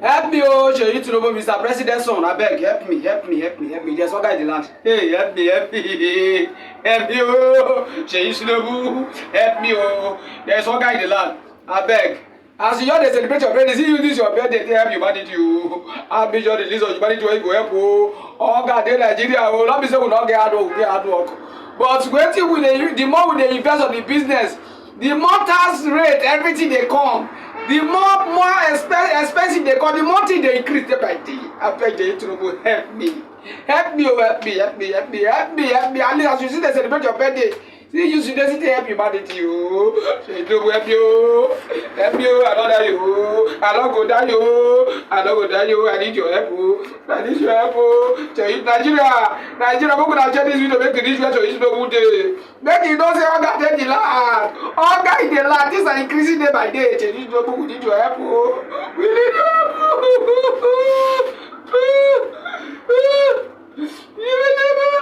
Help me, oh, Sheyi Tinubu, Mr. President son, abeg, help me, help me, help me, help me. There's one guy in the land. Hey, help me, help me, help me, oh, Sheyi Tinubu, help me, oh. There's one guy in the land. Abeg. As you just celebrate your birthday, see you use your birthday to help humanity, oh. I be sure the list of humanity wey go help, oh. Oh, God, dey Nigeria, oh. Not be say we not get hard work. But wetin we dey, the more we dey invest on the business, the more tax rate, everything dey come. The more expensive they come, the more thing they increase day by day. Abeg dey Tinubu, help me. Help me, oh, help me, help me, help me, help me, help me. At least as you see they celebrate your birthday, see you should sit there help humanity, oh. Sheyi Tinubu help you, oh. Help me, oh. I no die, oh. I no go die, oh. I no go die, oh. I need your help, oh. I need your help, oh. Nigeria, make una share this video, make e reach where Sheyi Tinubu dey. Make you know say hunger dey the land. Hunger in the land. Things are increasing day by day. Sheyi Tinubu, we need your help, oh. We need